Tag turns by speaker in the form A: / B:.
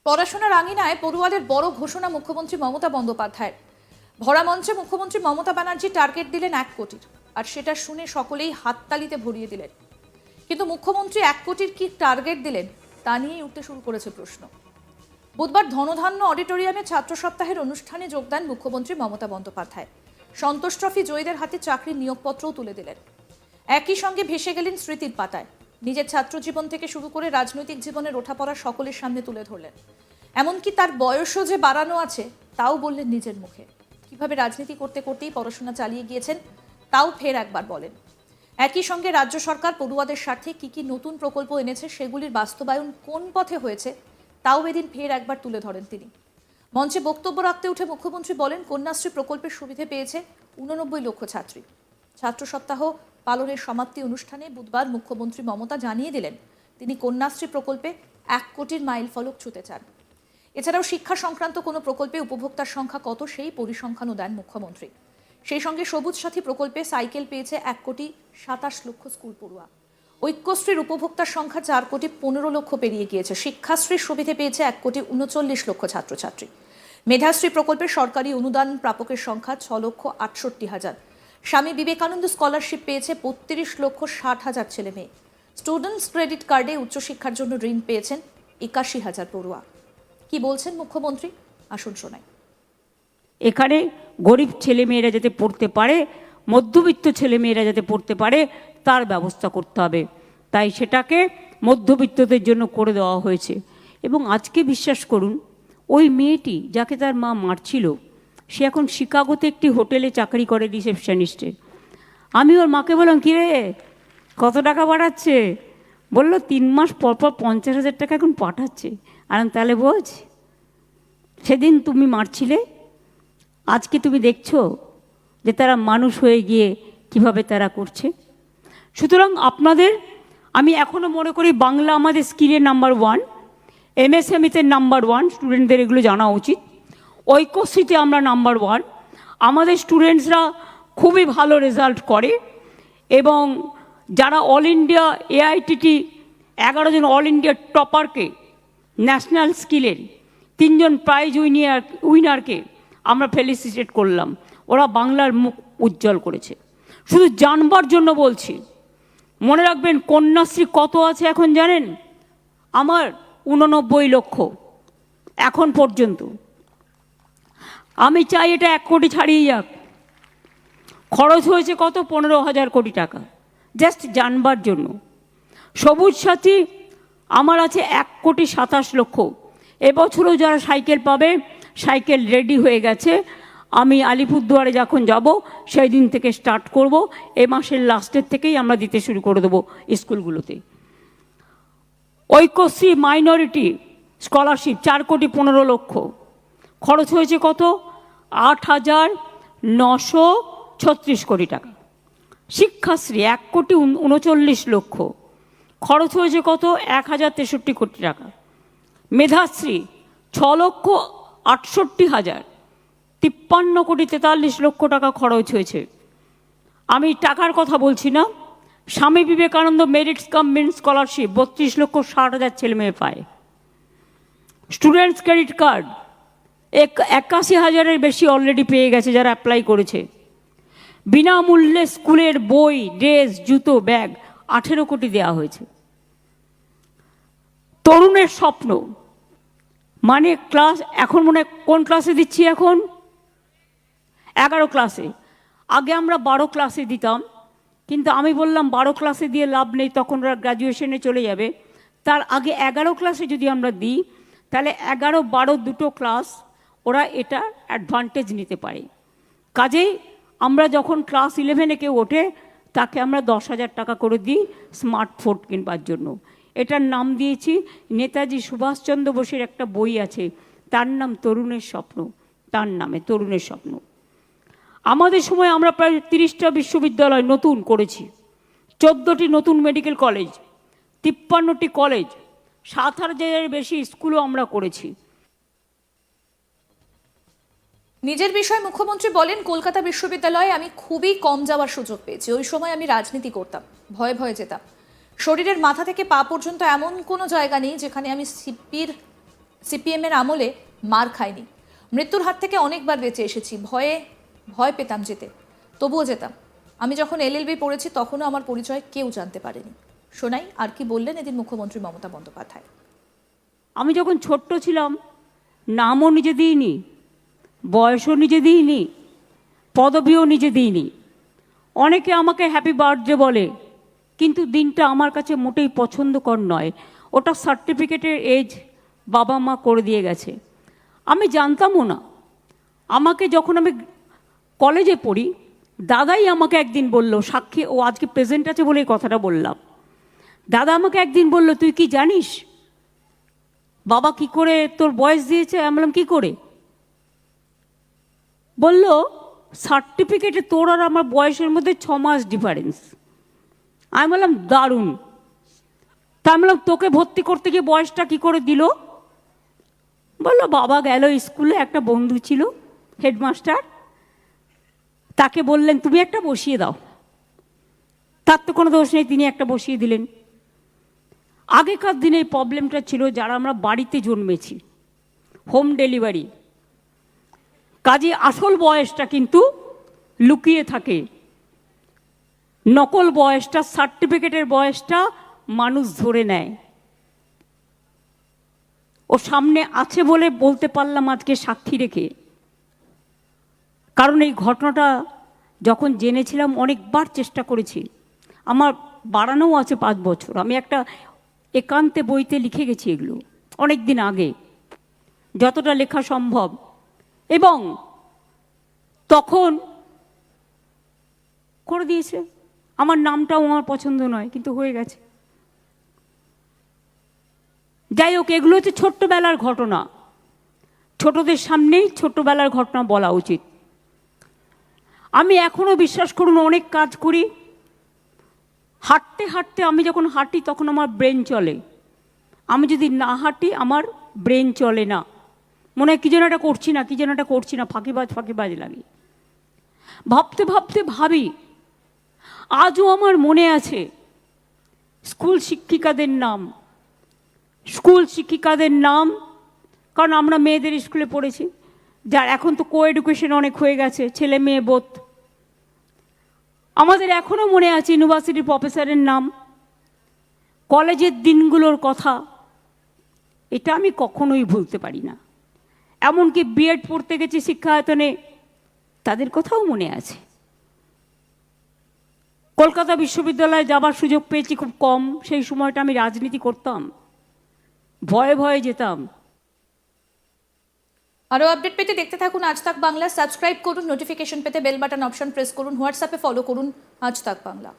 A: পড়াশোনার আঙিনায় পড়ুয়াদের বড় ঘোষণা মুখ্যমন্ত্রী মমতা বন্দ্যোপাধ্যায়ের। ভরা মঞ্চে মুখ্যমন্ত্রী মমতা ব্যানার্জি টার্গেট দিলেন 1 কোটির, আর সেটা শুনে সকলেই হাততালিতে ভরিয়ে দিলেন। কিন্তু মুখ্যমন্ত্রী 1 কোটির কি টার্গেট দিলেন তা নিয়েই উঠতে শুরু করেছে প্রশ্ন। বুধবার ধনধান্য অডিটোরিয়ামে ছাত্র সপ্তাহের অনুষ্ঠানে যোগ দেন মুখ্যমন্ত্রী মমতা বন্দ্যোপাধ্যায়। সন্তোষ ট্রফি জয়ীদের হাতে চাকরির নিয়োগপত্রও তুলে দিলেন। একই সঙ্গে ভেসে গেলেন স্মৃতির পাতায়। নিজের ছাত্র জীবন থেকে শুরু করে রাজনৈতিক জীবনের ওঠাপড়া সকলের সামনে তুলে ধরলেন। এমনকি তার বয়সও যে বাড়ানো আছে তাও বললেন নিজের মুখে। কিভাবে রাজনীতি করতে করতেই পড়াশোনা চালিয়ে গিয়েছেন তাও ফের একবার বলেন। একই সঙ্গে রাজ্য সরকার পড়ুয়াদের স্বার্থে কি কি নতুন প্রকল্প এনেছে, সেগুলির বাস্তবায়ন কোন পথে হয়েছে তাও এদিন ফের একবার তুলে ধরেন তিনি। মঞ্চে বক্তব্য রাখতে উঠে মুখ্যমন্ত্রী বলেন, কন্যাশ্রী প্রকল্পের সুবিধে পেয়েছে 89 লক্ষ ছাত্রী। ছাত্র সপ্তাহ পালনের সমাপ্তি অনুষ্ঠানে বুধবার মুখ্যমন্ত্রী মমতা জানিয়ে দিলেন তিনি কন্যাশ্রী প্রকল্পে 1 কোটির মাইল ফলক ছুঁতে চান। এছাড়াও শিক্ষা সংক্রান্ত কোনো প্রকল্পে উপভোক্তার সংখ্যা কত সেই পরিসংখ্যানও দেন মুখ্যমন্ত্রী। সেই সঙ্গে সবুজ সাথী প্রকল্পে সাইকেল পেয়েছে 1 কোটি 27 লক্ষ স্কুল পড়ুয়া। ঐক্যশ্রীর উপভোক্তার সংখ্যা 4 কোটি 15 লক্ষ পেরিয়ে গিয়েছে। শিক্ষাশ্রীর সুবিধে পেয়েছে 1 কোটি 39 লক্ষ ছাত্রছাত্রী। মেধাশ্রী প্রকল্পে সরকারি অনুদান প্রাপকের সংখ্যা 6 লক্ষ 68 হাজার। স্বামী বিবেকানন্দ স্কলারশিপ পেয়েছে 32 লক্ষ 60 হাজার ছেলে মেয়ে। স্টুডেন্টস ক্রেডিট কার্ডে উচ্চশিক্ষার জন্য ঋণ পেয়েছেন 81 হাজার পড়ুয়া। কি বলছেন মুখ্যমন্ত্রী, আসুন শোনাই।
B: এখানে গরিব ছেলেমেয়েরা যাতে পড়তে পারে, মধ্যবিত্ত ছেলেমেয়েরা যাতে পড়তে পারে তার ব্যবস্থা করতে হবে। তাই সেটাকে মধ্যবিত্তদের জন্য করে দেওয়া হয়েছে। এবং আজকে বিশ্বাস করুন, ওই মেয়েটি যাকে তার মা মারছিল সে এখন শিকাগোতে একটি হোটেলে চাকরি করে রিসেপশনিস্টে। আমি ওর মাকে বললাম, কী রে কত টাকা পাঠাচ্ছে? বললো 3 মাস পর পর 50,000 টাকা এখন পাঠাচ্ছে। আর তাহলে বোঝ, সেদিন তুমি মারছিলে, আজকে তুমি দেখছো যে তারা মানুষ হয়ে গিয়ে কিভাবে তারা করছে। সুতরাং আপনাদের, আমি এখনও মনে করি বাংলা আমাদের স্কিলের নাম্বার 1, MSMEতে নাম্বার 1, স্টুডেন্টদের এগুলো জানা উচিত। ঐক্যশ্রীতে আমরা নাম্বার 1। আমাদের স্টুডেন্টসরা খুবই ভালো রেজাল্ট করে এবং যারা অল ইন্ডিয়া AITT 11 জন অল ইন্ডিয়া টপারকে, ন্যাশনাল স্কিলের 3 জন প্রাইজ উইনারকে আমরা ফেলিসিটেট করলাম। ওরা বাংলার মুখ উজ্জ্বল করেছে। শুধু জানবার জন্য বলছি, মনে রাখবেন কন্যাশ্রী কত আছে এখন জানেন? আমার 89 লক্ষ এখন পর্যন্ত। আমি চাই এটা 1 কোটি ছাড়িয়ে যাক। খরচ হয়েছে কত? 15,000 কোটি টাকা, জাস্ট জানবার জন্য। সবুজ সাথী আমার আছে 1 কোটি 27 লক্ষ। এবছরও যারা সাইকেল পাবে, সাইকেল রেডি হয়ে গেছে। আমি আলিপুরদুয়ারে যখন যাব সেই দিন থেকে স্টার্ট করব। এ মাসের লাস্টের থেকেই আমরা দিতে শুরু করে দেবো স্কুলগুলোতে। ঐক্যশ্রী মাইনরিটি স্কলারশিপ 4 কোটি 15 লক্ষ। খরচ হয়েছে কত? 8,936 কোটি টাকা। শিক্ষাশ্রী 1 কোটি 39 লক্ষ। খরচ হয়েছে কত? 1,063 কোটি টাকা। মেধাশ্রী 6 লক্ষ 68 হাজার। 53 কোটি 43 লক্ষ টাকা খরচ হয়েছে। আমি টাকার কথা বলছি না। Swami Vivekananda merit cum merit scholarship 32 লক্ষ 60 হাজার ছেলে মেয়ে পায়। স্টুডেন্টস ক্রেডিট কার্ড 81 হাজারের বেশি অলরেডি পেয়ে গেছে যারা অ্যাপ্লাই করেছে। বিনামূল্যে স্কুলের বই, ড্রেস, জুতো, ব্যাগ 18 কোটি দেওয়া হয়েছে। তরুণের স্বপ্ন মানে ক্লাস, এখন মনে হয় কোন ক্লাসে দিচ্ছি? এখন 11 ক্লাসে। আগে আমরা 12 ক্লাসে দিতাম, কিন্তু আমি বললাম 12 ক্লাসে দিয়ে লাভ নেই, তখন ওরা গ্র্যাজুয়েশনে চলে যাবে। তার আগে 11 ক্লাসে যদি আমরা দিই তাহলে 11, 12 দুটো ক্লাস ওরা এটা অ্যাডভান্টেজ নিতে পারে। কাজেই আমরা যখন ক্লাস 11-এ কেউ ওঠে তাকে আমরা 10,000 টাকা করে দিই স্মার্টফোন কিনবার জন্য। এটার নাম দিয়েছি, নেতাজি সুভাষচন্দ্র বোসের একটা বই আছে, তার নাম তরুণের স্বপ্ন। তার নামে তরুণের স্বপ্ন। আমাদের সময় আমরা প্রায় 30টা বিশ্ববিদ্যালয় নতুন করেছি, 14টি নতুন মেডিকেল কলেজ, 53টি কলেজ, 7,000-এর বেশি স্কুলও আমরা করেছি।
A: নিজের বিষয়ে মুখ্যমন্ত্রী বলেন, কলকাতা বিশ্ববিদ্যালয়ে আমি খুবই কম যাওয়ার সুযোগ পেয়েছি। ওই সময় আমি রাজনীতি করতাম, ভয়ে ভয়ে যেতাম। শরীরের মাথা থেকে পা পর্যন্ত এমন কোনো জায়গা নেই যেখানে আমি সিপিএমের আমলে মার খাইনি, মৃত্যুর হাত থেকে অনেকবার বেঁচে এসেছি, ভয় পেতাম যেতে, তবুও যেতাম। আমি যখন এলএলবি পড়েছি তখনও আমার পরিচয় কেউ জানতে পারেনি। শোনাই আর কি বললেন এদিন মুখ্যমন্ত্রী মমতা বন্দ্যোপাধ্যায়।
B: আমি যখন ছোট্ট ছিলাম নামও নিজে দিইনি, বয়সও নিজে দিইনি, পদবিও নিজে দিইনি। অনেকে আমাকে হ্যাপি বার্থডে বলে, কিন্তু দিনটা আমার কাছে মোটেই পছন্দকর নয়। ওটা সার্টিফিকেটের এজ বাবা মা করে দিয়ে গেছে, আমি জানতামও না। আমাকে যখন আমি কলেজে পড়ি, দাদাই আমাকে একদিন বলল, সাক্ষী ও আজকে প্রেজেন্ট আছে বলে এই কথাটা বললাম, দাদা আমাকে একদিন বলল, তুই কি জানিস বাবা কি করে তোর বয়স দিয়েছে? আমি বললাম, কি করে? বলল, সার্টিফিকেটে তোর আর আমার বয়সের মধ্যে 6 মাস ডিফারেন্স। আমি বললাম, দারুণ। তা আমি বললাম, তোকে ভর্তি করতে গিয়ে বয়সটা কি করে দিল? বললো, বাবা গেল স্কুলে, একটা বন্ধু ছিল হেডমাস্টার, তাকে বললেন তুমি একটা বসিয়ে দাও। তার তো কোনো দোষ নেই, তিনি একটা বসিয়ে দিলেন। আগেকার দিনে এই প্রবলেমটা ছিল, যারা আমরা বাড়িতে জন্মেছি, হোম ডেলিভারি, কাজে আসল বয়সটা কিন্তু লুকিয়ে থাকে। নকল বয়সটা, সার্টিফিকেটের বয়সটা মানুষ ধরে নেয়। ও সামনে আছে বলে বলতে পারলাম আজকে সাক্ষী রেখে। কারণ এই ঘটনাটা যখন জেনেছিলাম অনেকবার চেষ্টা করেছি, আমার বাড়ানোও আছে 5 বছর। আমি একটা একান্তে বইতে লিখে গেছি এগুলো অনেক দিন আগে, যতটা লেখা সম্ভব। এবং তখন করে দিয়েছে। আমার নামটাও আমার পছন্দ নয়, কিন্তু হয়ে গেছে। যাই হোক, এগুলো হচ্ছে ছোট্টবেলার ঘটনা। ছোটদের সামনেই ছোট্টবেলার ঘটনা বলা উচিত। আমি এখনো বিশ্বাস করুন অনেক কাজ করি, হাঁটতে হাঁটতে, আমি যখন হাঁটি তখন আমার ব্রেন চলে। আমি যদি না হাঁটি আমার ব্রেন চলে না, মনে হয় কি যেন এটা করছি না, কি যেন এটা করছি না, ফাঁকিবাজ লাগে। ভাবতে ভাবতে ভাবি, আজও আমার মনে আছে স্কুল শিক্ষিকাদের নাম, কারণ আমরা মেয়েদের স্কুলে পড়েছি, যার এখন তো কো এডুকেশন অনেক হয়ে গেছে, ছেলে মেয়ে বোধ। আমাদের এখনো মনে আছে ইউনিভার্সিটির প্রফেসরের নাম, কলেজের দিনগুলোর কথা। এটা আমি কখনোই ভুলতে পারি না। এমনকি বিএড পড়তে গেছি শিক্ষায়তনে, তাদের কথাও মনে আছে। কলকাতা বিশ্ববিদ্যালয়ে যাবার সুযোগ পেয়েছি খুব কম, সেই সময়টা আমি রাজনীতি করতাম, ভয়ে ভয়ে যেতাম।
A: আরো আপডেট পেতে দেখতে থাকুন আজ তাক বাংলা। সাবস্ক্রাইব করুন, নোটিফিকেশন পেতে বেল বাটন অপশন প্রেস করুন, হোয়াটসঅ্যাপে ফলো করুন আজ তাক বাংলা।